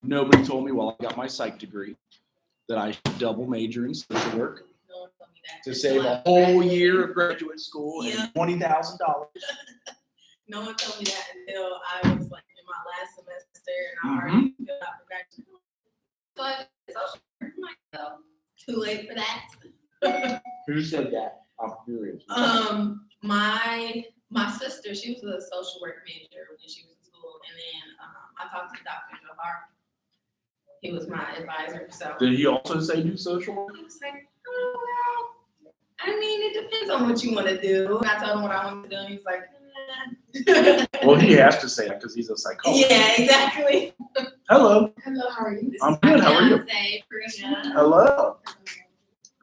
nobody told me while I got my psych degree that I should double major in social work No one told me that. to save a whole year of graduate school and $20,000. No one told me that until I was like in my last semester and I already filled out for graduate. But social work, I'm like, oh, too late for that. Who said that? I'm curious. My sister, she was a social work major when she was in school, and then I talked to Dr. Johar. He was my advisor. So Did he also say do social work? he was like, oh well, I mean, it depends on what you want to do. I told him what I wanted to do, and he's like, Well, he has to say that because he's a psychologist. yeah, exactly. Hello. Hello, how are you? This I'm is my good, how are you? fiance, Karina. Hello.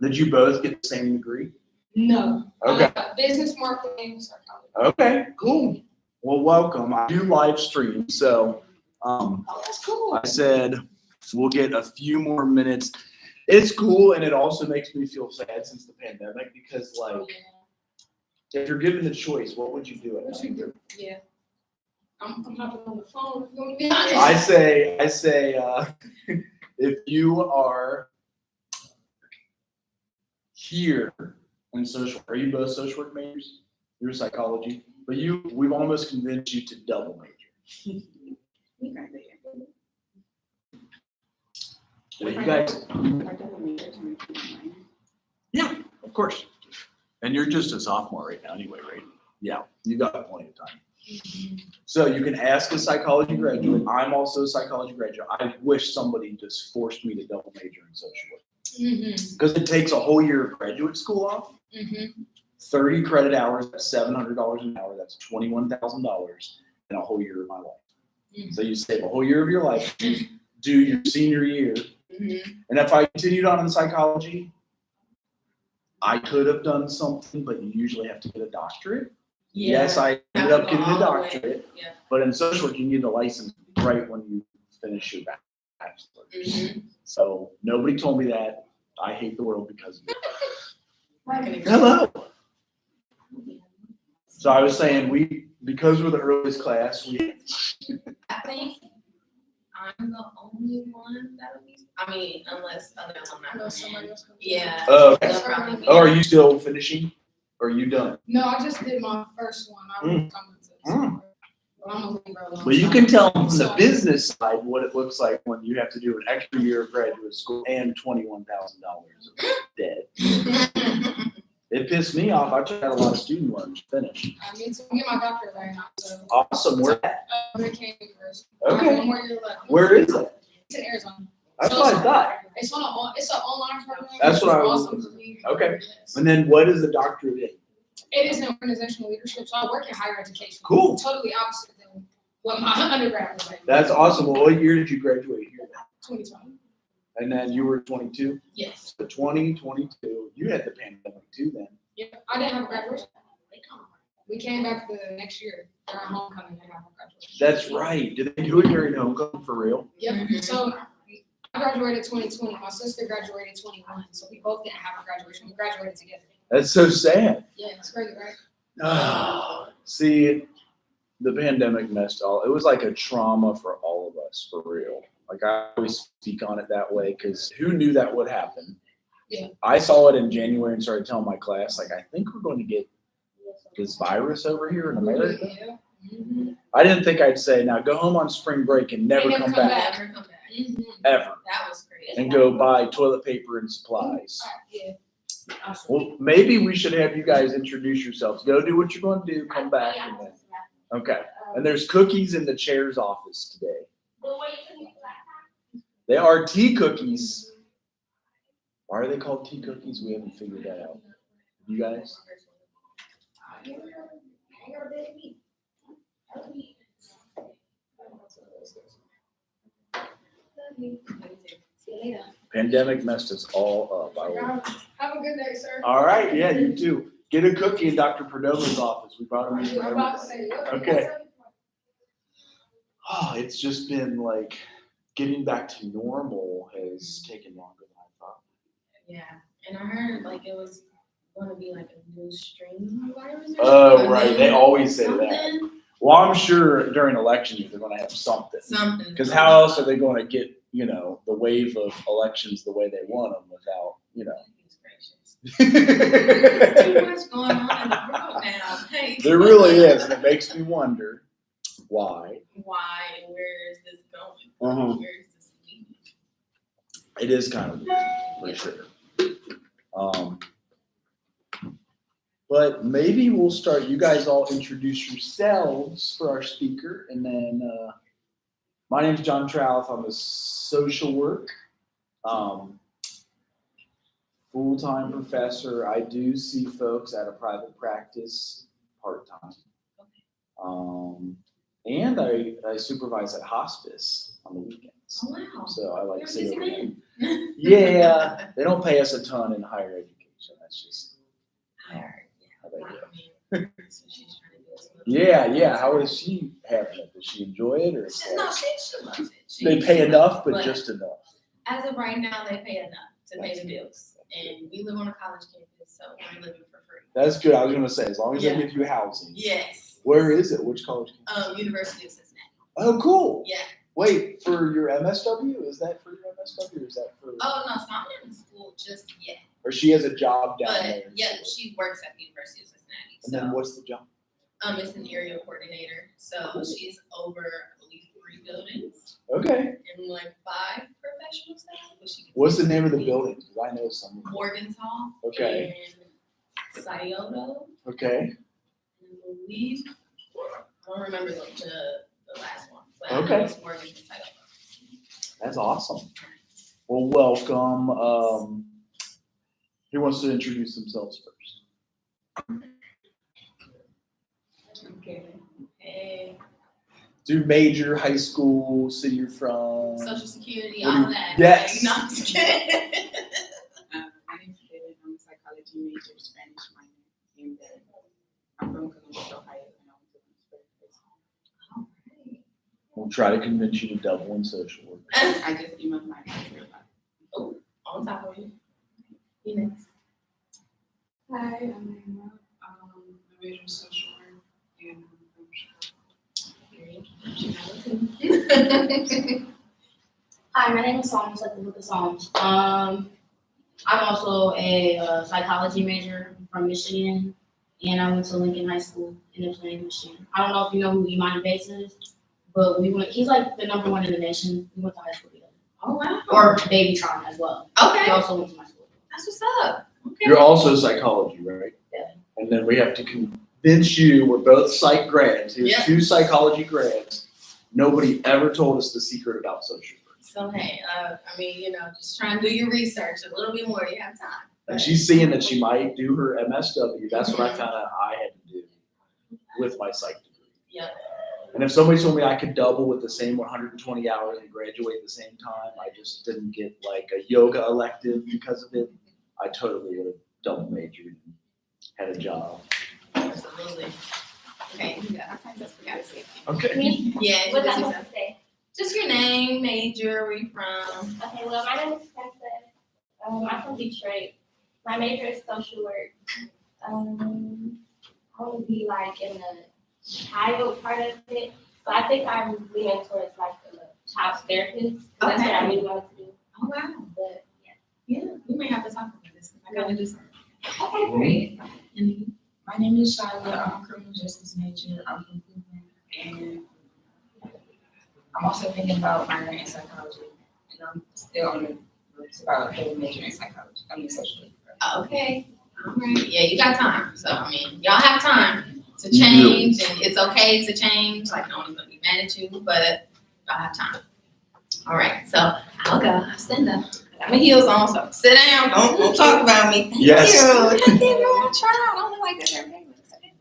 Did you both get the same degree? No. Okay. Business marketing, psychology. Okay, cool. Well, welcome. I do live stream, so Oh, that's cool. I said we'll get a few more minutes. It's cool, and it also makes me feel sad since the pandemic because, like, if you're given the choice, what would you do? What you do? Yeah. I'm hopping on the phone if you want to be I honest. say, if you are here in social, are you both social work majors? You're psychology, but we've almost convinced you to double major. Well, you guys, yeah, of course. And you're just a sophomore right now anyway, right? Yeah, you got plenty of time. So you can ask a psychology graduate. I'm also a psychology graduate. I wish somebody just forced me to double major in social work. Because it takes a whole year of graduate school off. 30 credit hours, that's $700 an hour. That's $21,000 in a whole year of my life. So you save a whole year of your life, do your senior year. And if I continued on in psychology, I could have done something, but you usually have to get a doctorate. Yeah. Yes, I ended up getting a All the way. doctorate, Yeah. but in social work, you get a license right when you finish your bachelor's. So nobody told me that. I hate the world because of it. Hello. So I was saying because we're the earliest class, I think I'm the only one that would be. I mean, unless other alumni. I know somebody else comes. Yeah. Oh, okay. They'll probably be- Oh, are you still finishing? Or are you done? No, I just did my first one. I was coming to Well, I'm a Libra. Well, you can tell from the business side what it looks like when you have to do an extra year of graduate school and $21,000 of debt. It pissed me off. I tried a lot of student loans to finish. I need to get my doctorate right now. So, Awesome. Where at? McCain University. I have Okay. 1 more year left. Where is it? It's in Arizona. That's what I thought. It's an online program. That's what I It's was awesome looking for me. Okay. Yes. And then what is the doctorate in? It is in organizational leadership, so I work in higher education. Cool. Totally opposite than what my undergrad was like. That's awesome. Well, what year did you graduate here? 2020. And then you were 22? Yes. So 2022. You had the pandemic too then. Yeah, I didn't have a graduation. We came back the next year during homecoming and have a graduation. That's right. Did they do it during homecoming for real? Yep. So I graduated 2020. My sister graduated 21. So we both didn't have a graduation. We graduated together. That's so sad. Yeah, it's crazy, right? See, the pandemic messed it was like a trauma for all of us, for real. Like I always speak on it that way because who knew that would happen? Yeah. I saw it in January and started telling my class, like, I think we're going to get this virus over here in America. Yeah. I didn't think I'd say, now go home on spring break and never never come come back, Never come back. ever, That was crazy. and go buy toilet paper and supplies. Yeah. Awesome. Well, maybe we should have you guys introduce yourselves. Go do what you're going to do, come back, and then. Okay. And there's cookies in the chair's office today. They are tea cookies. Why are they called tea cookies? We haven't figured that out. You guys? Pandemic messed us all up. Have a good day, sir. All right, yeah, you too. Get a cookie in Dr. Perdomo's office. We brought him in. I'm about to say, Okay. Oh, it's just been like getting back to normal has taken longer than I thought. Yeah, and I heard like it was going to be like a new strain of virus. Or Oh, something. right. They always say that. Something. Well, I'm sure during election year, they're gonna have something. Something. Because how else are they gonna get, you know, the wave of elections the way they want them without, you know? There's too much going on in the world now. Hey, There really is, and it makes me wonder why. why and where is this going? Uh-huh. Where is this leading? It is kind of weird, for sure. But maybe we'll start, you guys all introduce yourselves for our speaker, and then my name's John Trouth. I'm a social work, full-time professor. I do see folks at a private practice part-time. And I supervise at hospice on the weekends. Oh, wow. So I like You're to a sit busy over there. man. Yeah, they don't pay us a ton in higher education. That's just I heard, how they do. I mean, that's what she's trying to do as well. Yeah. How is she having it? Does she enjoy it, or is No, that- she loves it. they pay enough, but just enough? As of right now, they pay enough to pay the bills. And we live on a college campus, so we're living for free. That's good. I was gonna say, as long as they Yeah. give you housing. Yes. Where is it? Which college? University of Cincinnati. Oh, cool. Yeah. Wait, for your MSW? Is that for your MSW, or is that for? Oh, no, so I'm not in school just yet. Or she has a job down But there. yeah, she works at the University of Cincinnati. And then what's the job? It's an area coordinator. So she's over, I believe, 3 buildings Okay. and like 5 professional staff. But she gets What's the name of the building? Because I know some. Morgantown. Okay. And Scioto. Okay. And I believe, I don't remember the last one. But I Okay. know it's Morgan and Scioto. That's awesome. Well, welcome. Who wants to introduce themselves first? Okay. Hey. Do major, high school, city you're from. Social Security, What do all you- that. Yes. Like, no, I'm just kidding. My name's Kaylin. I'm a psychology major, Spanish minor, and I'm from Columbus, Ohio, and I went to Williamsburg High School. We'll try to convince you to double in social work. I just emailed my advisor about it. Oh, on top of you. You next. Hi, I'm Emma. I major in social work, and I'm from Chicago. Hi, my name is Psalms, like the book of Psalms. I'm also a psychology major from Michigan, and I went to Lincoln High School in Ypsilanti, Michigan. I don't know if you know who Imani Bates is, but he's like the number 1 in the nation. We went to high school together. Oh, wow. Or Baby Tron as well. He Okay. also went to my school. That's what's up. Okay. You're also psychology, right? Yeah. And then we have to convince you, we're both psych grads. Here's Yeah. 2 psychology grads. Nobody ever told us the secret about social work. So, hey, I mean, just try and do your research a little bit more. You have time. And she's seeing that she might do her MSW. That's what I found out I had to do with my psych degree. Yep. And if somebody told me I could double with the same 120 hours and graduate at the same time, I just didn't get like a yoga elective because of it. I totally would have double majored and had a job. Absolutely. Okay. Yeah, I just forgot to say. Okay. Me? Yeah. What just I yourself. supposed to say? Just your name, major, where you from. Okay, well, my name is Princess. I'm from Detroit. My major is social work. I want to be like in the child part of it. So I think I'm leaning towards like the child therapist. That's what I really want to do. Oh, wow. But Yeah, we may have to talk about this. I gotta do something. okay, great. And My name is Charlotte. I'm a criminal justice major. I'm from Cleveland, and I'm also thinking about minoring in psychology, and I'm still on the roots about double major in psychology. I mean, social work. okay. All right. Yeah, you got time. So, I mean, y'all have time to You change, and it's okay to change. Like, no one's gonna be mad at you, but y'all have time. All right. So, I'll go. I'll stand up. I got my heels on, so sit down. Don't talk about me. Thank Yes. you. Thank you. I'm trying. I don't look like this every day. But it's okay.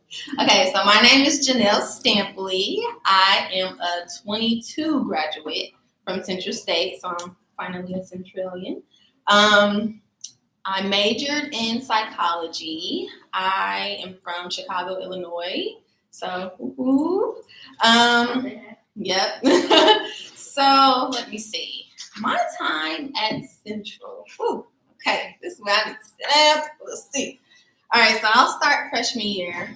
Okay, so my name is Janelle Stampley. I am a 22 graduate from Central State, so I'm finally a Centralian. I majored in psychology. I am from Chicago, Illinois. So, woo-hoo. Yep. So, let me see. My time at Central. Whew, okay, this is where I need to sit up. Let's see. All right, so I'll start freshman year,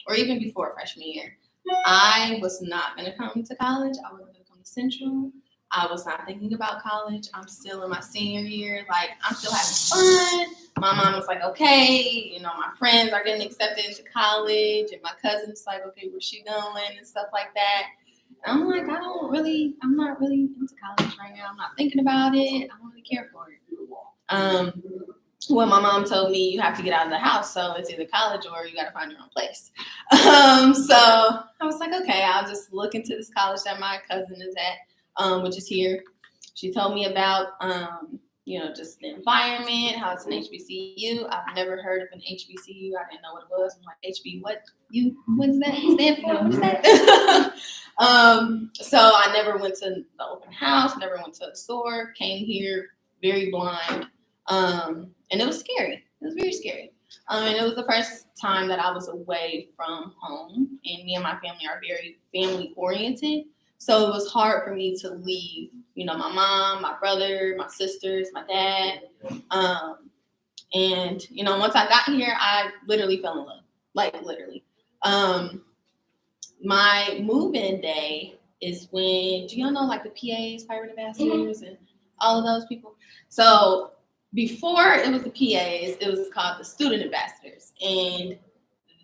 or even before freshman year. I was not gonna come to college. I wasn't gonna come to Central. I was not thinking about college. I'm still in my senior year. Like, I'm still having fun. My mom was like, okay, you know, my friends are getting accepted into college, and my cousin's like, okay, where's she going and stuff like that. And I'm like, I'm not really into college right now. I'm not thinking about it. I don't really care for it. Well, my mom told me you have to get out of the house, so it's either college or you got to find your own place. So I was like, okay, I'll just look into this college that my cousin is at, which is here. She told me about, you know, just the environment, how it's an HBCU. I've never heard of an HBCU. I didn't know what it was. I'm like, HB, what does that stand for? What is that? So I never went to the open house, never went to a store, came here very blind. And it was scary. It was very scary. And it was the first time that I was away from home, and me and my family are very family oriented. So it was hard for me to leave, you know, my mom, my brother, my sisters, my dad. And, you know, once I got here, I literally fell in love, like literally. My move-in day is when, do y'all know like the PAs, pirate ambassadors, and all of those people? So before it was the PAs, it was called the student ambassadors, and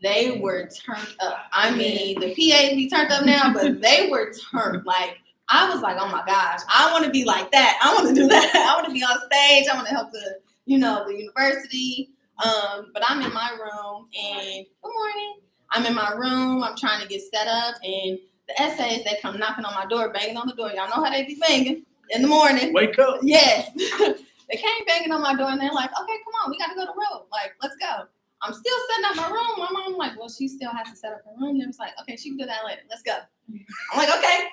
they were turned up. I mean, the PAs be turned up now, but they were turned. Like, I was like, oh my gosh, I want to be like that. I want to do that. I want to be on stage. I want to help the university. But I'm in my room, and good morning. I'm in my room. I'm trying to get set up, and the essays, they come knocking on my door, banging on the door. Y'all know how they be banging in the morning. Wake up. Yes. They came banging on my door, and they're like, okay, come on, we got to go to road. Like, let's go. I'm still setting up my room. My mom like, well, she still has to set up her room. They was like, okay, she can do that later. Let's go. I'm like, okay.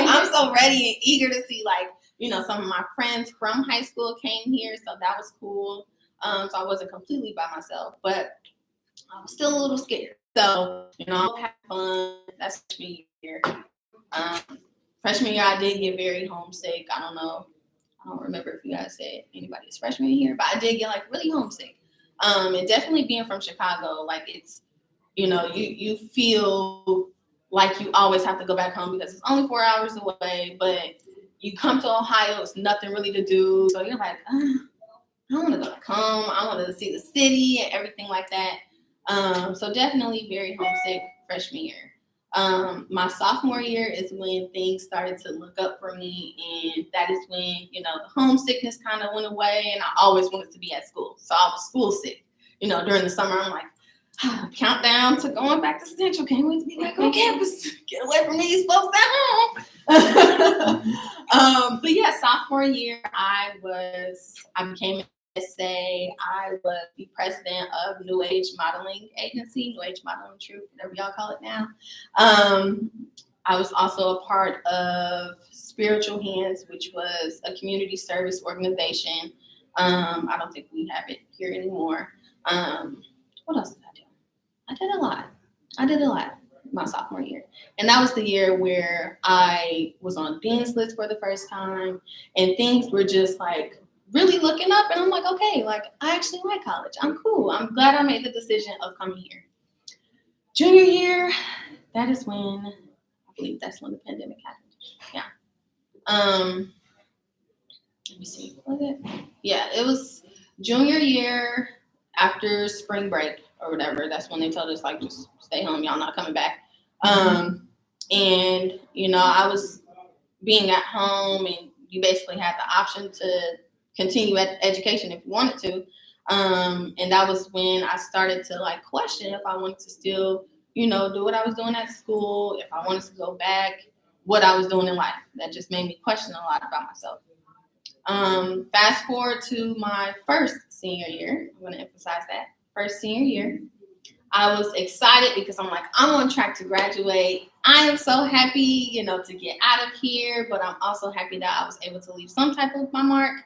I'm so ready and eager to see, like, you know, some of my friends from high school came here, so that was cool. So I wasn't completely by myself, but I was still a little scared. So, you know, I had fun. That's freshman year. Freshman year, I did get very homesick. I don't remember if you guys said anybody's freshman year, but I did get like really homesick. And definitely being from Chicago, like it's, you know, you feel like you always have to go back home because it's only 4 hours away, but you come to Ohio, it's nothing really to do. So you're like, I want to go back home. I want to see the city and everything like that. So definitely very homesick freshman year. My sophomore year is when things started to look up for me, and that is when, you know, the homesickness kind of went away, and I always wanted to be at school. So I was school sick. You know, during the summer, I'm like, countdown to going back to Central. Can't wait to be back on campus. Get away from these folks at home. But yeah, sophomore year, I became an SA. I was the president of New Age Modeling Agency, New Age Modeling Troop, whatever y'all call it now. I was also a part of Spiritual Hands, which was a community service organization. I don't think we have it here anymore. What else did I do? I did a lot my sophomore year. And that was the year where I was on Dean's List for the first time, and things were just like really looking up, and I'm like, okay, like I actually like college. I'm cool. I'm glad I made the decision of coming here. Junior year, that is when, I believe that's when the pandemic happened. Yeah. Let me see, was it? Yeah, it was junior year after spring break or whatever. That's when they told us, like, just stay home, y'all not coming back. And, you know, I was being at home, and you basically had the option to continue education if you wanted to. And that was when I started to like question if I wanted to still, you know, do what I was doing at school, if I wanted to go back, what I was doing in life. That just made me question a lot about myself. Fast forward to my first senior year. I'm going to emphasize that. First senior year. I was excited because I'm like, I'm on track to graduate. I am so happy, you know, to get out of here, but I'm also happy that I was able to leave some type of my mark.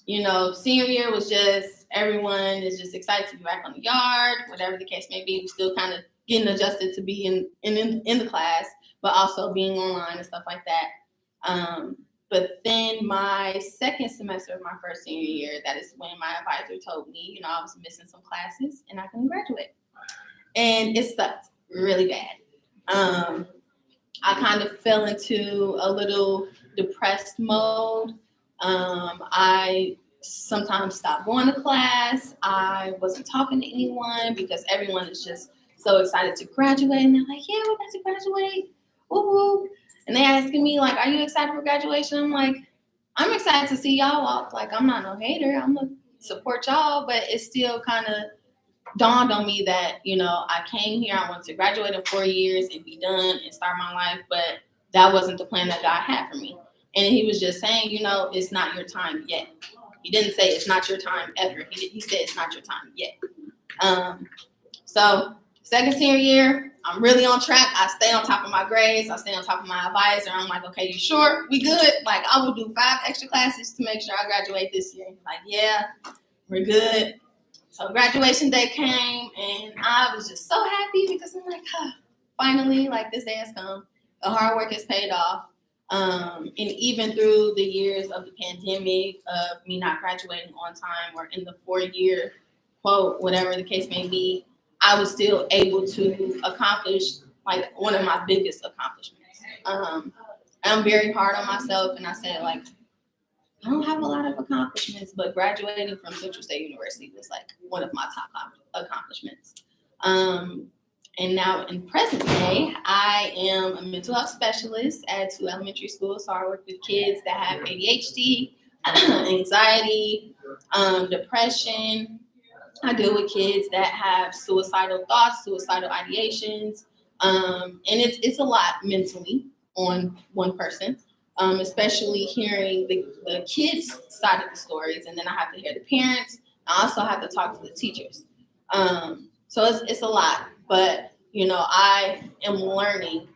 You know, senior year was just, everyone is just excited to be back on the yard, whatever the case may be. We're still kind of getting adjusted to be in the class, but also being online and stuff like that. But then my second semester of my first senior year, that is when my advisor told me, you know, I was missing some classes and I couldn't graduate. And it sucked. really bad. I kind of fell into a little depressed mode. I sometimes stopped going to class. I wasn't talking to anyone because everyone is just so excited to graduate. And they're like, yeah, we're about to graduate. Woo woo. And they asking me, like, are you excited for graduation? I'm like, I'm excited to see y'all walk. Like, I'm not no hater. I'm going to support y'all. But it still kind of dawned on me that, you know, I came here, I wanted to graduate in 4 years and be done and start my life, but that wasn't the plan that God had for me. And he was just saying, you know, it's not your time yet. He didn't say it's not your time ever. He said it's not your time yet. So second senior year, I'm really on track. I stay on top of my grades. I stay on top of my advisor. I'm like, okay, you sure? We good? Like, I will do 5 extra classes to make sure I graduate this year. Like, yeah, we're good. So graduation day came, and I was just so happy because I'm like, finally, like, this day has come. The hard work has paid off. And even through the years of the pandemic, of me not graduating on time or in the 4-year quote, whatever the case may be, I was still able to accomplish like one of my biggest accomplishments. I'm very hard on myself, and I said, like, I don't have a lot of accomplishments, but graduating from Central State University was like one of my top accomplishments. And now in present day, I am a mental health specialist at 2 elementary schools. So I work with kids that have ADHD, anxiety, depression. I deal with kids that have suicidal thoughts, suicidal ideations. And it's a lot mentally on one person. Especially hearing the kids' side of the stories, and then I have to hear the parents. I also have to talk to the teachers. So it's a lot, but you know, I am learning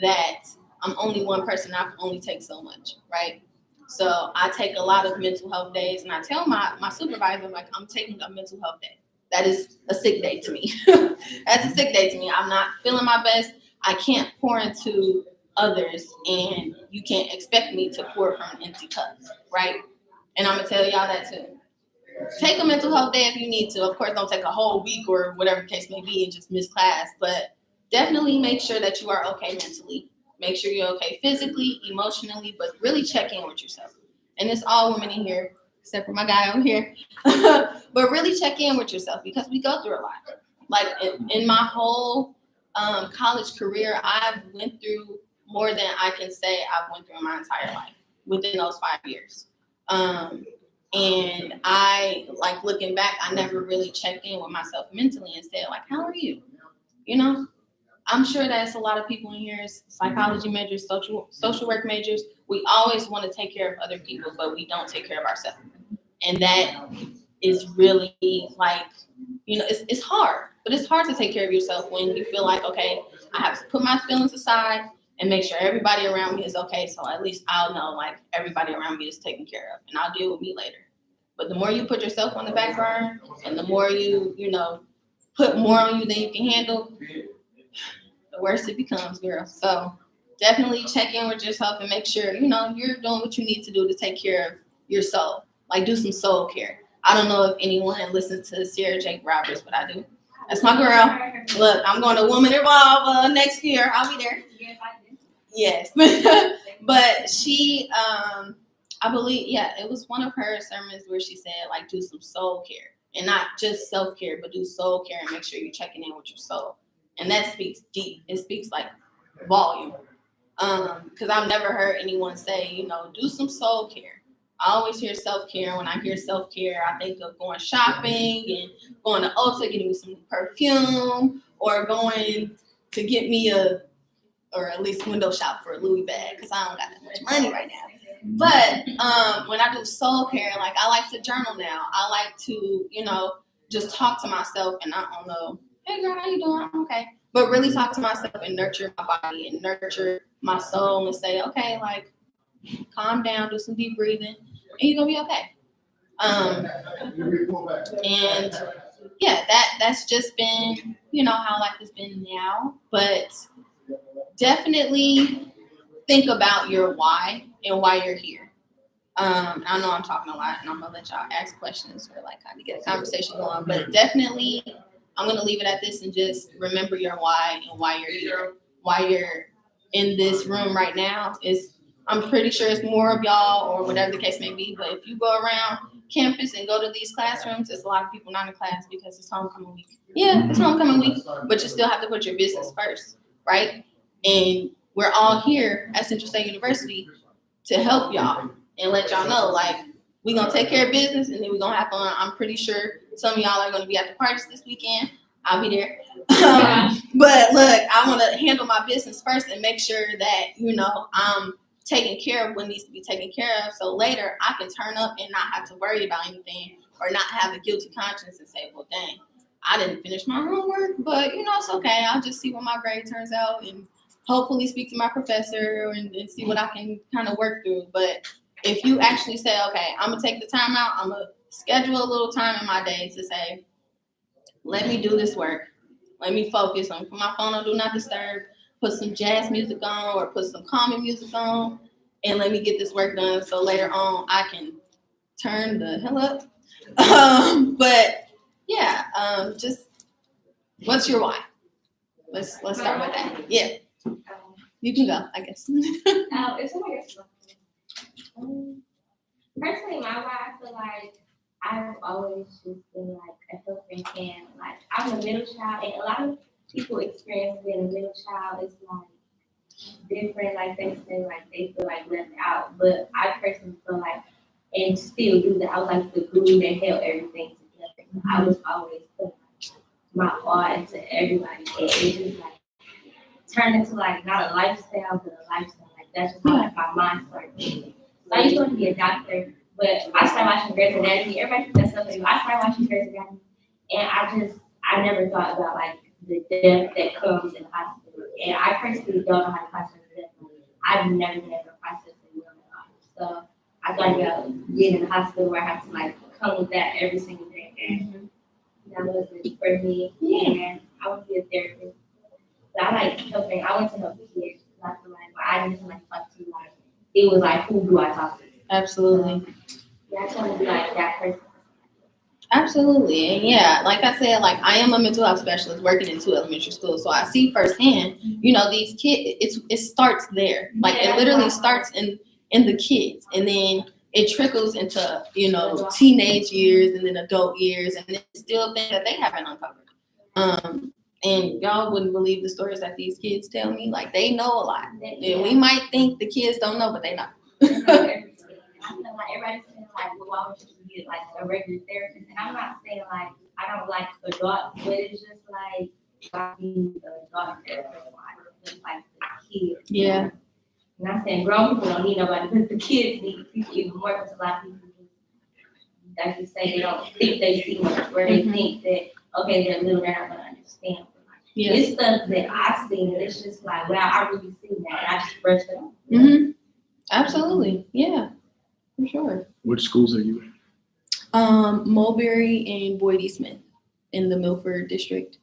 that I'm only one person. I can only take so much, right? So I take a lot of mental health days, and I tell my supervisor, like, I'm taking a mental health day. That is a sick day to me. That's a sick day to me. I'm not feeling my best. I can't pour into others, and you can't expect me to pour from an empty cup, right? And I'm gonna tell y'all that too. Take a mental health day if you need to. Of course, don't take a whole week or whatever the case may be and just miss class, but definitely make sure that you are okay mentally. Make sure you're okay physically, emotionally, but really check in with yourself. And it's all women in here, except for my guy over here. But really check in with yourself because we go through a lot. Like in my whole college career, I've went through more than I can say I've went through in my entire life within those 5 years. And I, like, looking back, I never really checked in with myself mentally and said, like, how are you? You know, I'm sure that's a lot of people in here, psychology majors, social work majors. We always want to take care of other people, but we don't take care of ourselves. And that is really, like, you know, it's hard, but it's hard to take care of yourself when you feel like, okay, I have to put my feelings aside and make sure everybody around me is okay. So at least I'll know, like, everybody around me is taken care of, and I'll deal with me later. But the more you put yourself on the back burner, and the more you know, put more on you than you can handle, the worse it becomes, girl. So definitely check in with yourself and make sure, you know, you're doing what you need to do to take care of your soul. Like, do some soul care. I don't know if anyone listens to Sarah Jake Roberts, but I do. That's my girl. Look, I'm going to Woman Evolve next year. I'll be there. Yes. But she, I believe, yeah, it was one of her sermons where she said, like, do some soul care. And not just self-care, but do soul care and make sure you're checking in with your soul. And that speaks deep. It speaks, like, volume. Because I've never heard anyone say, you know, do some soul care. I always hear self-care. When I hear self-care, I think of going shopping and going to Ulta, getting me some perfume, or going to get me or at least window shop for a Louis bag, because I don't got that much money right now. But when I do soul care, like, I like to journal now. I like to, you know, just talk to myself, and I don't know, hey girl, how you doing? I'm okay. But really talk to myself and nurture my body and nurture my soul and say, okay, like, calm down, do some deep breathing, and you're gonna be okay. And yeah, that's just been, you know, how life has been now. But definitely think about your why and why you're here. I know I'm talking a lot, and I'm gonna let y'all ask questions or, like, kind of get a conversation going. But definitely I'm gonna leave it at this and just remember your why and why you're here, why you're in this room right now. Is I'm pretty sure it's more of y'all or whatever the case may be. But if you go around campus and go to these classrooms, there's a lot of people not in class because it's homecoming week. Yeah, it's homecoming week, but you still have to put your business first, right? And we're all here at Central State University to help y'all and let y'all know, like, we're gonna take care of business and then we're gonna have fun. I'm pretty sure some of y'all are gonna be at the parties this weekend. I'll be there. But look, I wanna handle my business first and make sure that, you know, I'm taken care of what needs to be taken care of. So later I can turn up and not have to worry about anything or not have a guilty conscience and say, well, dang, I didn't finish my homework, but you know, it's okay. I'll just see what my grade turns out and hopefully speak to my professor and see what I can kind of work through. But if you actually say, okay, I'm gonna take the time out, I'm gonna schedule a little time in my day to say, let me do this work. Let me focus on, put my phone on do not disturb, put some jazz music on or put some calming music on, and let me get this work done so later on I can turn the hell up. But yeah, just what's your why? Let's start with that. Yeah, you can go, I guess. If somebody else personally, my why, I feel like I've always just been like a helping hand. Like I'm a middle child, and a lot of people experience being a middle child is like different. Like they say, like they feel like left out. But I personally feel like, and still do that. I was like the glue that held everything together. I was always putting my all into everybody, and it just like turned into like not a lifestyle, but a lifestyle. Like that's just how like my mind started thinking. So I used to want to be a doctor, but I started watching Grey's Anatomy. Everybody thinks that's something. I started watching Grey's Anatomy, and I never thought about like the death that comes in the hospital. And I personally don't know how to process death. I've never been able to process it well at all. So I thought about being in the hospital where I have to like come with that every single day. And that wasn't for me. And I want to be a therapist. So I like helping. I want to help kids, not for like, but I just like talk to like. It was like, who do I talk to? Absolutely. Yeah, I just want to be like that person. Absolutely. And yeah, like I said, like I am a mental health specialist working in 2 elementary schools. So I see firsthand, you know, these kids, it starts there. Like it literally starts in the kids and then it trickles into, you know, teenage years and then adult years and then still things that they haven't uncovered. And y'all wouldn't believe the stories that these kids tell me. Like they know a lot. And we might think the kids don't know, but they know. I feel like everybody's saying like, well, why would you be like a regular therapist? And I'm not saying like I don't like adults, but it's just like why be the adult therapist? Just like the kids. Yeah. And I'm saying grown people don't need nobody, but the kids need people even more because a lot of people just, like you say, they don't think they see much, where they think that okay, they're little, they're not gonna understand. Yeah. It's stuff that I've seen, and it's just like, wow, I really seen that, and I just brushed it off. Mm-hmm. Absolutely. Yeah, for sure. Which schools are you in? Mulberry and Boyd E. Smith in the Milford district.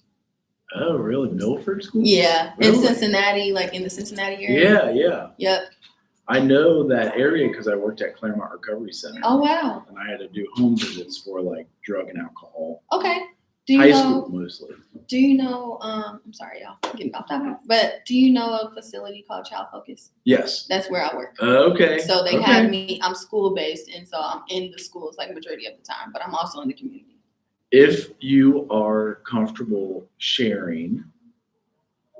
Oh, really? Milford School? Yeah, Really? in Cincinnati, like in the Cincinnati area. Yeah. Yep. I know that area because I worked at Claremont Recovery Center. Oh wow. And I had to do home visits for like drug and alcohol. Okay. Do you High know? school mostly. Do you know? I'm sorry, y'all, I'm getting off topic. But do you know a facility called Child Focus? Yes. That's where I work. Okay. So they okay. have me. I'm school based, and so I'm in the schools like majority of the time. But I'm also in the community. If you are comfortable sharing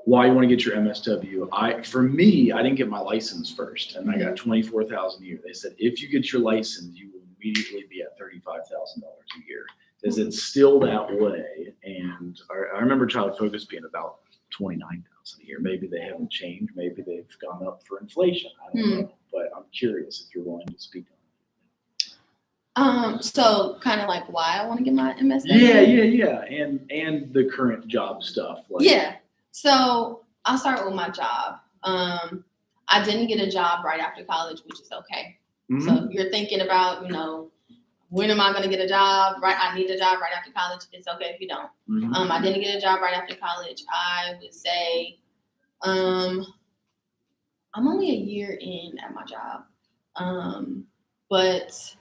why you want to get your MSW, for me, I didn't get my license first, and I got $24,000 a year. They said if you get your license, you will immediately be at $35,000 a year. Because it's still that way, and I remember Child Focus being about $29,000 a year. Maybe they haven't changed. Maybe they've gone up for inflation. I don't know, but I'm curious if you're willing to speak on it. So kind of like why I want to get my MSW. Yeah, and the current job stuff. Like, yeah. So I'll start with my job. I didn't get a job right after college, which is okay. Mm-hmm. So you're thinking about, you know, when am I going to get a job? Right, I need a job right after college. It's okay if you don't. Mm-hmm. I didn't get a job right after college. I would say, I'm only a year in at my job, but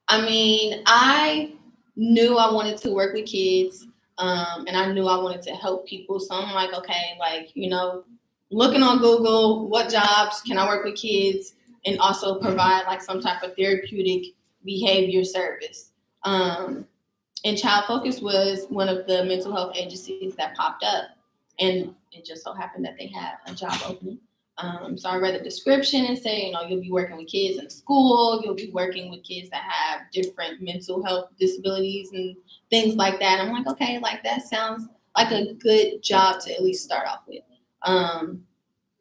I mean, I knew I wanted to work with kids. And I knew I wanted to help people. So I'm like, okay, like, looking on Google, what jobs can I work with kids and also provide like some type of therapeutic behavior service. And Child Focus was one of the mental health agencies that popped up. And it just so happened that they had a job opening. So I read the description and say, you'll be working with kids in school, you'll be working with kids that have different mental health disabilities and things like that. I'm like, okay, like that sounds like a good job to at least start off with.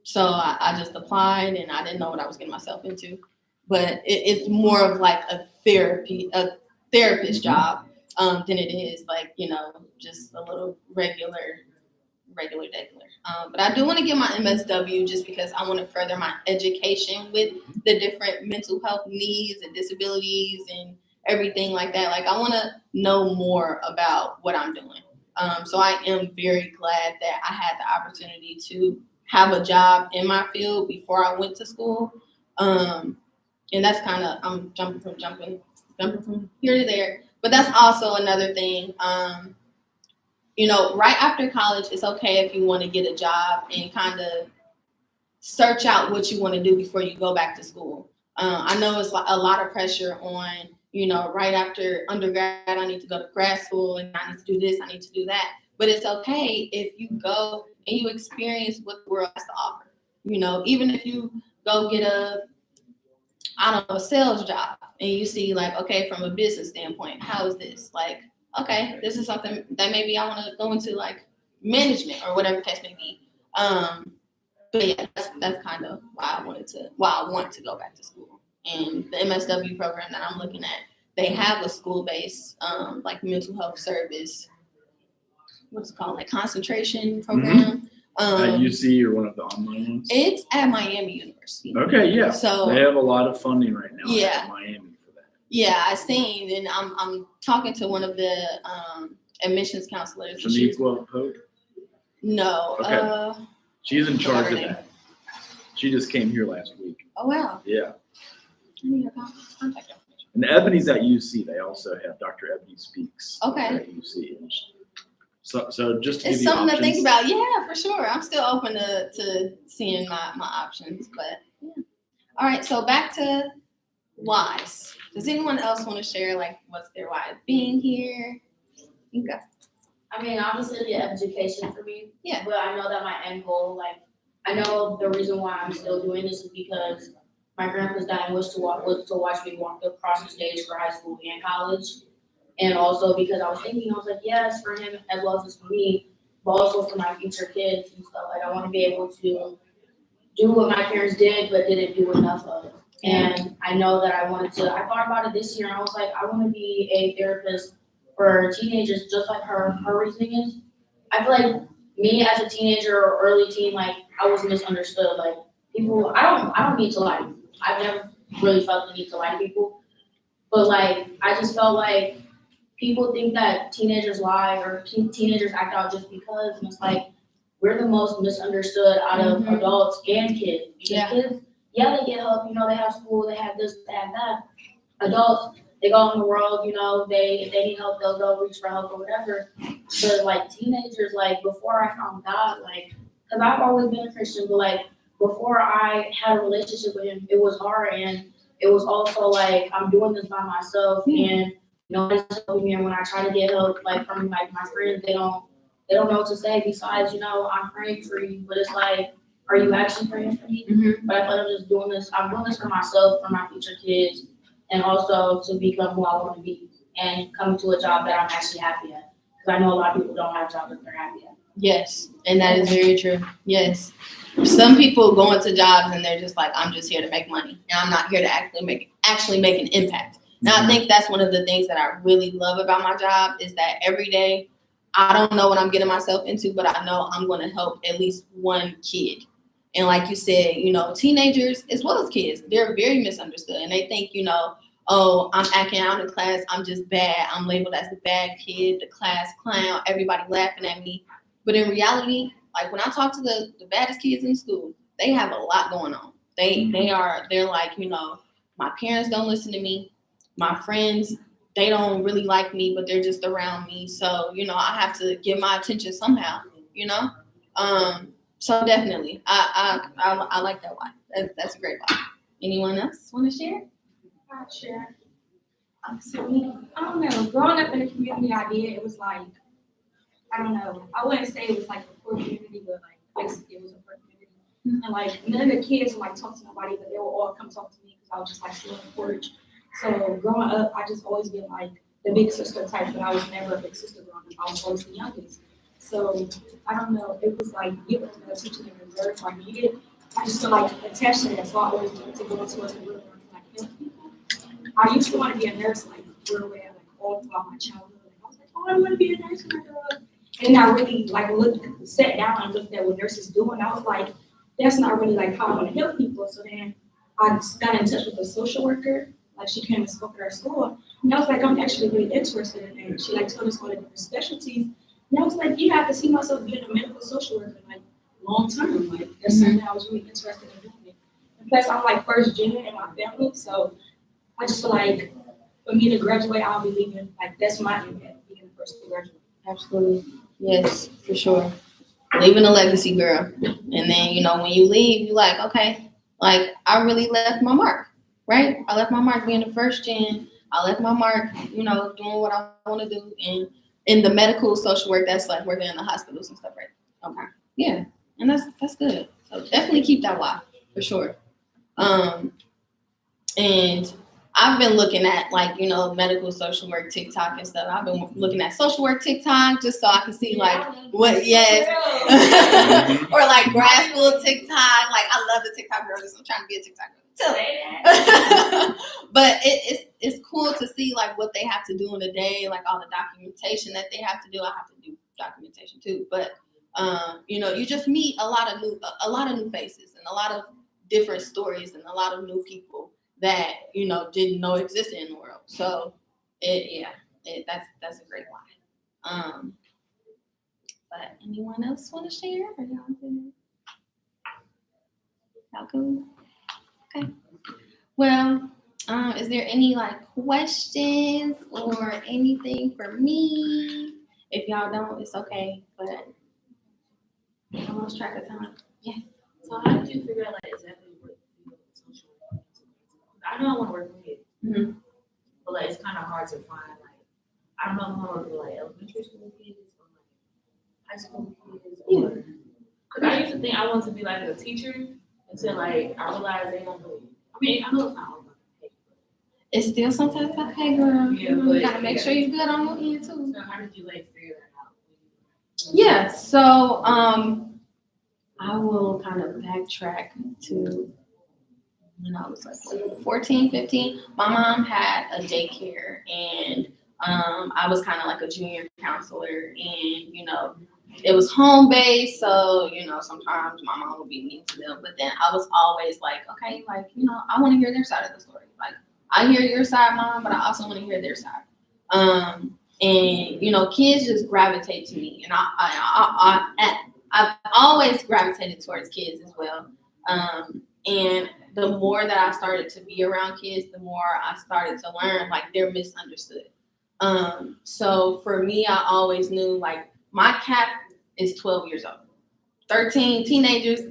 So I just applied and I didn't know what I was getting myself into. But it's more of like a therapist job than it is like, just a little regular. But I do want to get my MSW just because I want to further my education with the different mental health needs and disabilities and everything like that. Like I want to know more about what I'm doing. So I am very glad that I had the opportunity to have a job in my field before I went to school. And that's kind of, I'm jumping from here to there. But that's also another thing. Right after college, it's okay if you want to get a job and kind of search out what you want to do before you go back to school. I know it's a lot of pressure on, right after undergrad, I need to go to grad school and I need to do this, I need to do that. But it's okay if you go and you experience what the world has to offer. Even if you go get a sales job and you see like, okay, from a business standpoint, how is this? Like, okay, this is something that maybe I want to go into like management or whatever the case may be. But yeah, that's kind of why I want to go back to school. And the MSW program that I'm looking at, they have a school-based like mental health service. What's it called? Like concentration program. At UC or one of the online ones? It's at Miami University. Okay, yeah. So they have a lot of funding right now Yeah. at Miami for that. Yeah, I seen, and I'm talking to one of the admissions counselors. and she's- Shaniqua Pope? No. Okay. She's in charge of her name. that. She just came here last week. Oh wow. Yeah. I need her contact information. And Ebony's at UC. They also have Dr. Ebony Speaks Okay. at UC. And so just to It's give you something to think options. about. Yeah, for sure. I'm still open to seeing my options, but yeah. All right, so back to whys. Does anyone else want to share like what's their why of being here? Okay. I mean, obviously the education for me. Yeah. But I know that my end goal, like, I know the reason why I'm still doing this is because my grandpa's dying was to watch me walk across the stage for high school and college. And also because I was thinking, I was like, yes, for him as well as for me, but also for my future kids and stuff. Like, I want to be able to do what my parents did, but didn't do enough of. And I know that I thought about it this year, and I was like, I want to be a therapist for teenagers, just like her reasoning is. I feel like me as a teenager or early teen, like, I was misunderstood. Like, people, I don't need to lie to people. I've never really felt the need to lie to people. But, like, I just felt like people think that teenagers lie or teenagers act out just because, and it's like, we're the most misunderstood out of adults and kids. Because Yeah. kids, they get help, they have school, they have this, they have that. Adults, they go in the world, they need help, they'll go reach for help or whatever. But like teenagers, like before I found God, like, cause I've always been a Christian, but like before I had a relationship with him, it was hard, and it was also like, I'm doing this by myself, and nobody's helping me, and when I try to get help, like from like my friends, they don't know what to say besides, I'm praying for you, but it's like, are you actually praying for me? Mm-hmm. But I feel like I'm doing this for myself, for my future kids, and also to become who I want to be and come to a job that I'm actually happy at. Because I know a lot of people don't have jobs that they're happy at. Yes, and that is very true. Yes. Some people go into jobs and they're just like, I'm just here to make money, and I'm not here to actually make an impact. Now, I think that's one of the things that I really love about my job is that every day, I don't know what I'm getting myself into, but I know I'm going to help at least one kid. And like you said, teenagers as well as kids, they're very misunderstood. And they think, oh, I'm acting out in class, I'm just bad. I'm labeled as the bad kid, the class clown, everybody laughing at me. But in reality, like when I talk to the baddest kids in school, they have a lot going on. They're like, my parents don't listen to me. My friends they don't really like me, but they're just around me. So, you know, I have to get my attention somehow, you know? So definitely, I like that one. That's a great one. Anyone else want to share? Not sure. So me, I don't know. Growing up in the community I did, it was like, I don't know. I wouldn't say it was like a poor community, but like basically it was a poor community. And like none of the kids would like talk to nobody, but they would all come talk to me because I was just like still on the porch. So growing up, I just always been like the big sister type, but I was never a big sister growing up. I was always the youngest. So I don't know. It was like giving the attention and reserve I needed. I just feel like attached to that, so I always wanted to go into a career where I can like help people. I used to want to be a nurse, like real bad, like all throughout my childhood. Like, I was like, oh, I want to be a nurse when I grow up. And I really like sat down and looked at what nurses do, and I was like, that's not really like how I want to help people. So then I just got in touch with a social worker. Like she came and spoke at our school, and I was like, I'm actually really interested in it. And she like told us all the different specialties, and I was like, yeah, I could see myself being a medical social worker like long term. Like that's something I was really interested in doing. And plus, I'm like first gen in my family, so I just feel like for me to graduate, I'll be leaving. Like that's my impact, being the first to graduate. Absolutely. Yes, for sure. Leaving a legacy, girl. And then, you know, when you leave, you like, okay, like I really left my mark, right? I left my mark being the first gen. I left my mark, you know, doing what I want to do. And in the medical social work, that's like working in the hospitals and stuff, right? Okay. Yeah. And that's good. So definitely keep that why, for sure. And I've been looking at like, you know, medical social work TikTok and stuff. I've been looking at social work TikTok just so I can see like what, yes. Or like grad school TikTok. Like I love the TikTok girls. I'm trying to be a TikTok girl too. But it's cool to see like what they have to do in a day, like all the documentation that they have to do. I have to do documentation too. But you know, you just meet a lot of new faces and a lot of different stories and a lot of new people that, you know, didn't know existed in the world. So that's a great one. But anyone else want to share? Or y'all good? Y'all cool? Okay. Well, is there any like questions or anything for me? If y'all don't, it's okay. But I lost track of time. Yeah. So how did you figure out like exactly what field social work is? I know I want to work with kids, but like it's kind of hard to find. Like I don't know if I want to work with like elementary school kids or like high school kids, or because I used to think I wanted to be like a teacher until like I realized they don't really. I mean, I know it's not all about the pay, It's still sometimes about hey girl. Yeah, You but- gotta make sure you're good on your end too. so how did you like figure that out? Yeah, so I will kind of backtrack to when I was like 14, 15. My mom had a daycare and I was kind of like a junior counselor, and you know, it was home based, so you know, sometimes my mom would be mean to them, but then I was always like, okay, like, you know, I want to hear their side of the story. Like, I hear your side, Mom, but I also want to hear their side. And you know, kids just gravitate to me, and I've always gravitated towards kids as well. And the more that I started to be around kids, the more I started to learn like they're misunderstood. So for me, I always knew like my cap is 12 years old. 13 teenagers,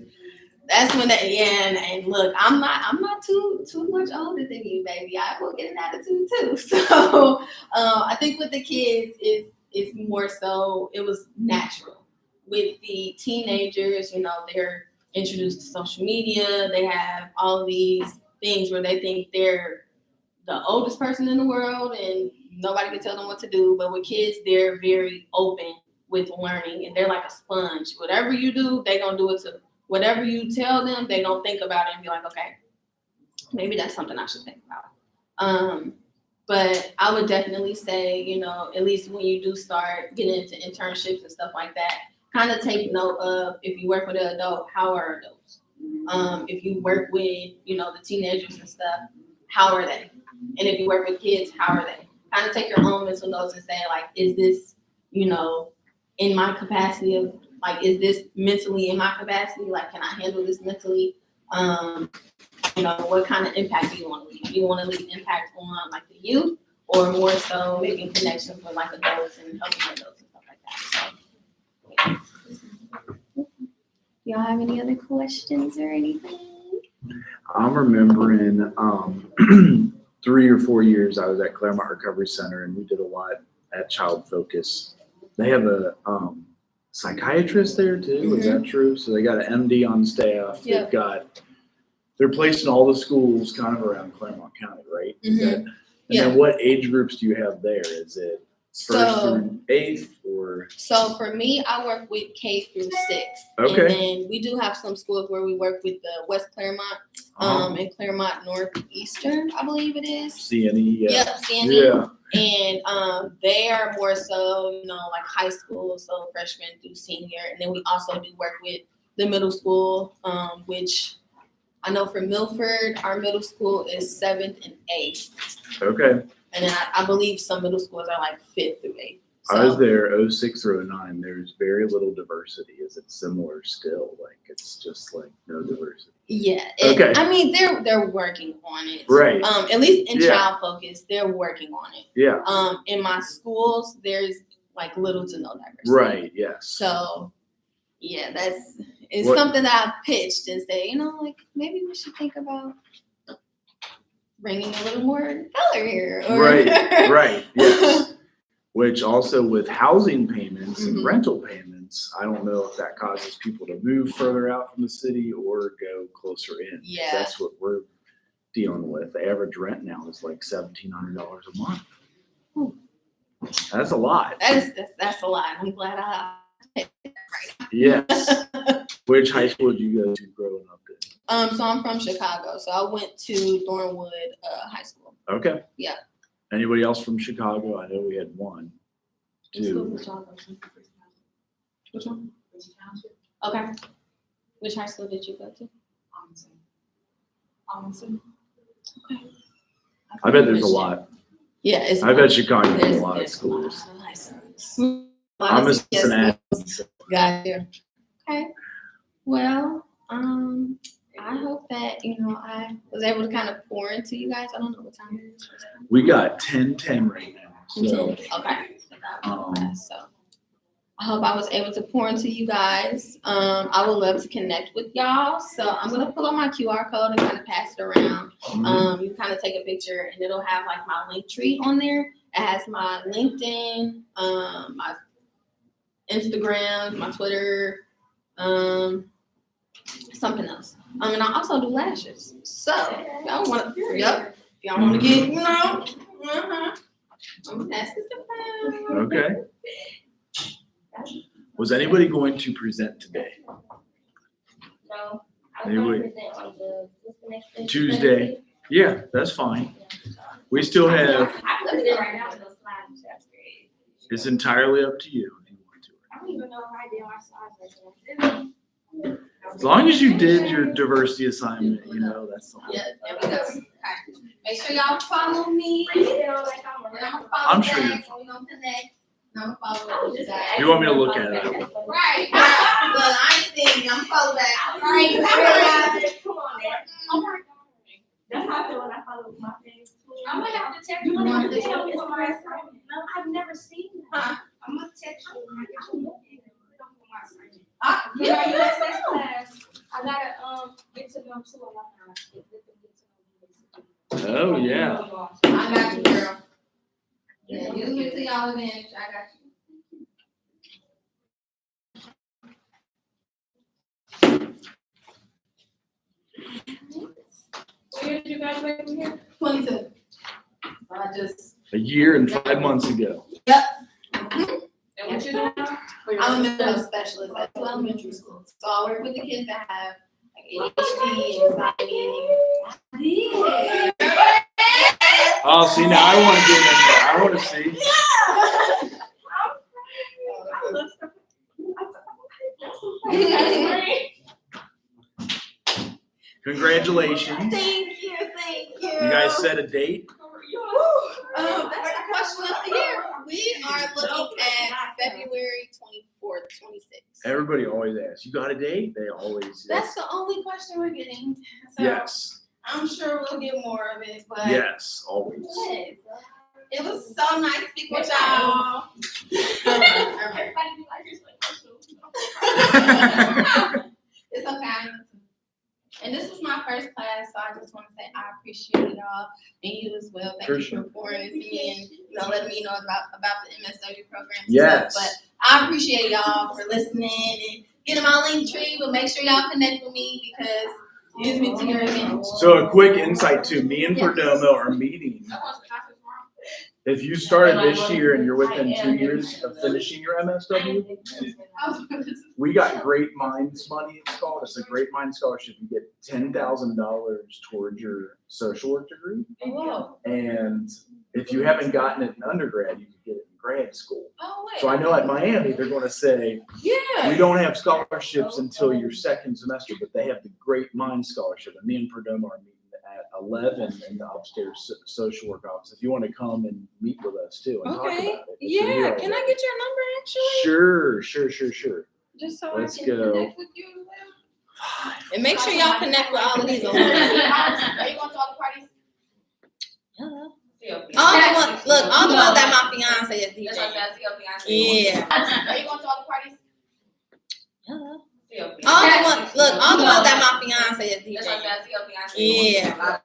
that's when and look, I'm not too much older than you, baby. I will get an attitude too. So I think with the kids it's more so it was natural. With the teenagers, you know, they're introduced to social media, they have all these things where they think they're the oldest person in the world and nobody can tell them what to do. But with kids, they're very open with learning and they're like a sponge. Whatever you do, they're gonna do it too. Whatever you tell them, they gonna think about it and be like, okay, maybe that's something I should think about. But I would definitely say, you know, at least when you do start getting into internships and stuff like that, kind of take note of if you work with an adult, how are adults? If you work with, you know, the teenagers and stuff, how are they? And if you work with kids, how are they? Kind of take your own mental notes and say, like, is this, you know, in my capacity of, like, is this mentally in my capacity? Like, can I handle this mentally? You know, what kind of impact do you want to leave? Do you want to leave impact on, like, the youth? or more so making connections with like adults and helping adults and stuff like that. So, y'all have any other questions or anything? I'm remembering 3 or 4 years I was at Claremont Recovery Center, and we did a lot at Child Focus. They have a psychiatrist there too. Is that true? So they got an MD on staff. Yep. They're placed in all the schools kind of around Claremont County, right? Is that, and Yeah. then what age groups do you have there? Is it first So, through 8th or? so for me, I work with K through 6. Okay. And then we do have some schools where we work with the West Claremont, and Claremont Northeastern, I believe it is. CNE, yeah. Yep, CNE. Yeah. And they are more so, like high school, so freshman through senior. And then we also do work with the middle school, which I know for Milford, our middle school is 7th and 8th. Okay. And then I believe some middle schools are like 5th through 8th. I was there 06 or 09. There's very little diversity. Is it similar still? Like it's just like no diversity. Yeah. Okay. I mean, they're working on it. Right. At least in Yeah. Child Focus, they're working on it. Yeah. In my schools, there's like little to no diversity. Right. Yes. So, yeah, it's What- something that I've pitched and say, like maybe we should think about bringing a little more color here. Or Right. Right. Yes. Which also with housing payments and Mhm. rental payments, I don't know if that causes people to move further out from the city or go closer in. 'Cause Yeah. That's what we're dealing with. The average rent now is like $1,700 a month. That's a lot. That's a lot. I'm glad I. Yes. Which high school did you go to growing up in? So I'm from Chicago, so I went to Thornwood High School. Okay. Yeah. Anybody else from Chicago? I know we had one, two. Which one? Okay. Which high school did you go to? I bet there's a lot. Yeah, it's. I bet Chicago has there's a lot of there's schools. A lot of high schools. I'm a Yes, Cincinnati. got you. Okay. Well, I hope that I was able to kind of pour into you guys. I don't know what time it is. We got 10-10 right now. So, Okay. um, So I hope I was able to pour into you guys. I would love to connect with y'all. So I'm gonna pull up my QR code and kind of pass it around. You kind of take a picture and it'll have like my link tree on there. It has my LinkedIn, my Instagram, my Twitter, something else. And I also do lashes. So if y'all want to, if y'all want to get, I'm gonna pass this around. okay. Was anybody going to present today? No. I Maybe was we- gonna present on what's the next day? Tuesday. Yeah, that's fine. We still have, I can present right now with those slides. That's great. it's entirely up to you if you want to. I don't even know if I did my slides right now. As long as you did your diversity assignment, that's all. Yeah, there we go. Okay. Make sure y'all follow me. You know, like I'm And around. I'm gonna follow I'm sure back, you're- and we gonna connect. And I'm gonna follow you guys. You want me to look at it? Right. Well, I ain't seeing you. I'm gonna follow back. Right. Come on, man. Oh my God. That's how I feel when I follow my page. I'm gonna have to text You you. want want to to tell me what my assignment? No, I've never seen that. I'm gonna text you. I'm looking at my assignment. Yeah. Yeah, USS class. I gotta get to them too. Oh, yeah. I got you, girl. Yeah, you get to y'all advantage. I got you. What year did you graduate from here? 22. I just. A year and 5 months ago. And what you doing now? I'm a mental health specialist at two elementary schools. So I work with the kids that have like ADHD, anxiety. Oh, see, now I want to get in there. I want to see. Congratulations. Thank you, thank you. You guys set a date? That's the question of the year. We are looking at February 24th, 26th. Everybody always asks, you got a date? They always. That's the only question we're getting. So Yes, I'm sure we'll get more of it, but yes, always. It was so nice speaking with y'all. Everybody be like, it's like, It's okay. And this was my first class, so I just want to say I appreciate y'all and you as well. Thank For you sure. for pouring into me and letting me know about the MSW program. Yes. But I appreciate y'all for listening and getting my link tree. But make sure y'all connect with me because it is meant to your advantage. So a quick insight too, me and Perdomo are meeting. If you started this year and you're within 2 years of finishing your MSW, we got Great Minds money, it's called. It's a Great Minds scholarship. You get $10,000 towards your social work degree. Whoa. And if you haven't gotten it in undergrad, you can get it in grad school. Oh, wait. So I know at Miami, they're gonna say, Yeah. we don't have scholarships until your second semester, but they have the Great Minds scholarship. And me and Perdomo are meeting at 11 in the upstairs social work office. If you want to come and meet with us too and talk about Okay. it. if you're here Yeah. Can I already. get your number actually? Sure. Just so Let's I can go. connect with you as well. And make sure y'all connect with all of these alumni. Are you going to all the parties? All the ones, look, all the ones that my fiance is That's what DJ. I said, CLP, Yeah. Are you going to all the parties? CLP. All the ones, look, all the ones that my fiance is That's what I DJ. said, CLP. Yeah.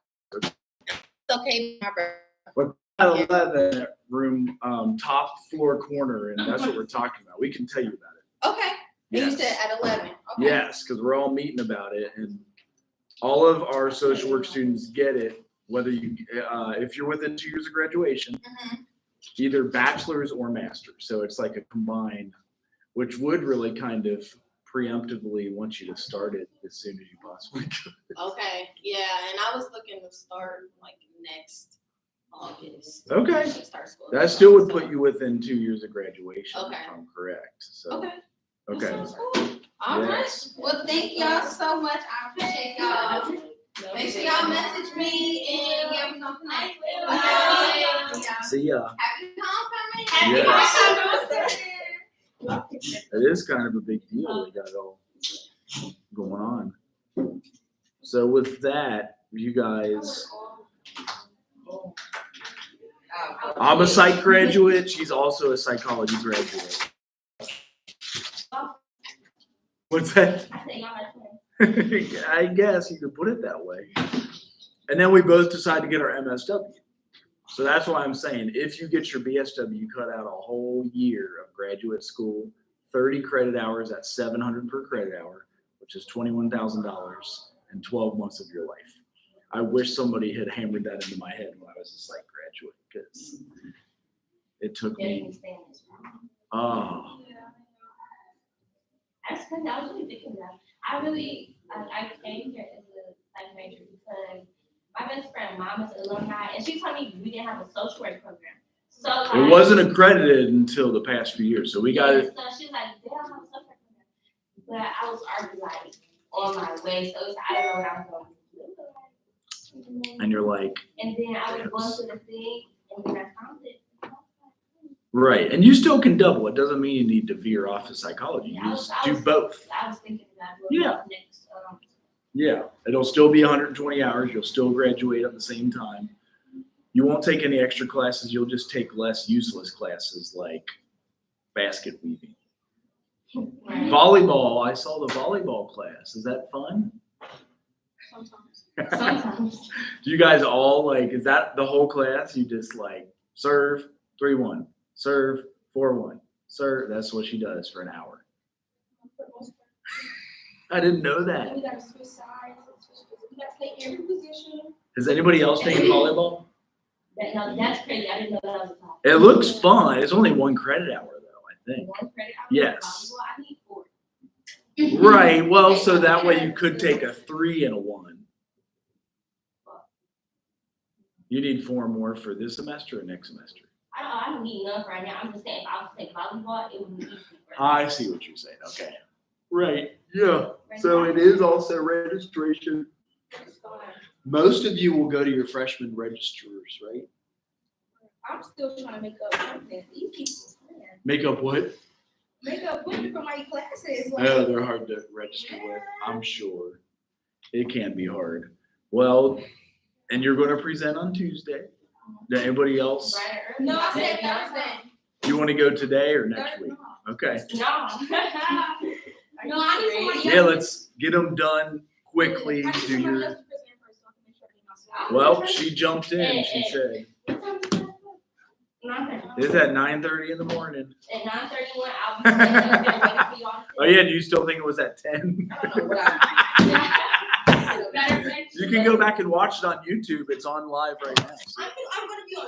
It's okay, my brother. At 11, room, top floor corner, and that's what we're talking about. We can tell you about it. Okay. And you said at 11. Okay. Yes, because we're all meeting about it, and all of our social work students get it, whether you, if you're within 2 years of graduation, Mhm. either bachelor's or master's. So it's like a combined, which would really kind of preemptively want you to start it as soon as you possibly could. Okay. Yeah. And I was looking to start like next August. Okay. To start school. That still would put you within 2 years of graduation, Okay. if I'm correct. So, Okay. That okay. sounds cool. All right. Yes. Well, thank y'all so much. I appreciate y'all. Make sure y'all message me and yeah, we're gonna connect. Yeah. See ya. Happy homecoming. Yes. Homecoming. It is kind of a big deal. We got it all going on. So with that, you guys, I'm a psych graduate. She's also a psychology graduate. What's that? I say y'all like twins. I guess you could put it that way. And then we both decide to get our MSW. So that's why I'm saying, if you get your BSW, you cut out a whole year of graduate school, 30 credit hours at $700 per credit hour, which is $21,000 and 12 months of your life. I wish somebody had hammered that into my head when I was a psych graduate, because it took Didn't me, understand this. oh, That's because I was really thinking that I came here as a psych major because my best friend, mom is an alumni, and she told me we didn't have a social work program. So like, it wasn't accredited until the past few years. So we got it. So she was like, they don't have a social work program. But I was already like on my way, so it's, I don't know what I was going to do. And you're like, And then I was going through the thing, and then I found it. right. And you still can double. It doesn't mean you need to veer off of psychology. You I just was- do both. I was thinking about Yeah. next. Yeah. It'll still be 120 hours. You'll still graduate at the same time. You won't take any extra classes. You'll just take less useless classes like basket weaving. Right. Volleyball. I saw the volleyball class. Is that fun? Sometimes. Do you guys all like, is that the whole class? You just like serve 3-1, serve 4-1, serve. That's what she does for an hour. I didn't know that. We gotta switch sides, we gotta play every position. Has anybody else taken volleyball? No, that's crazy. I didn't know that was a topic. It looks fun. It's only 1 credit hour though, I think. One credit hour? Yes. Well, I need 4. Right. Well, so that way you could take a 3 and a 1. You need 4 more for this semester or next semester? I don't need none right now. I'm just saying, if I was to take volleyball, it would be easy. for me. I see what you're saying. Okay. Right. Yeah. So it is also registration. Most of you will go to your freshman registrars, right? I'm still trying to make up something. These people, man, Make up what? make up women for my classes. Like, No, they're hard to register with, I'm sure. It can be hard. Well, and you're going to present on Tuesday. Did anybody else? No, I said Thursday. You want to go today or next week? Okay. No. No, I need somebody else. Yeah, let's get them done quickly. I need Do somebody your. else to present first, so I can make sure I get my slide. Well, she jumped in. She said, Nothing. "It's at 9:30 in the morning." At 9:31, I'll be waiting for y'all. Oh yeah. Do you still think it was at 10? I don't know what I. You can go back and watch it on YouTube. It's on live right now. I'm gonna be on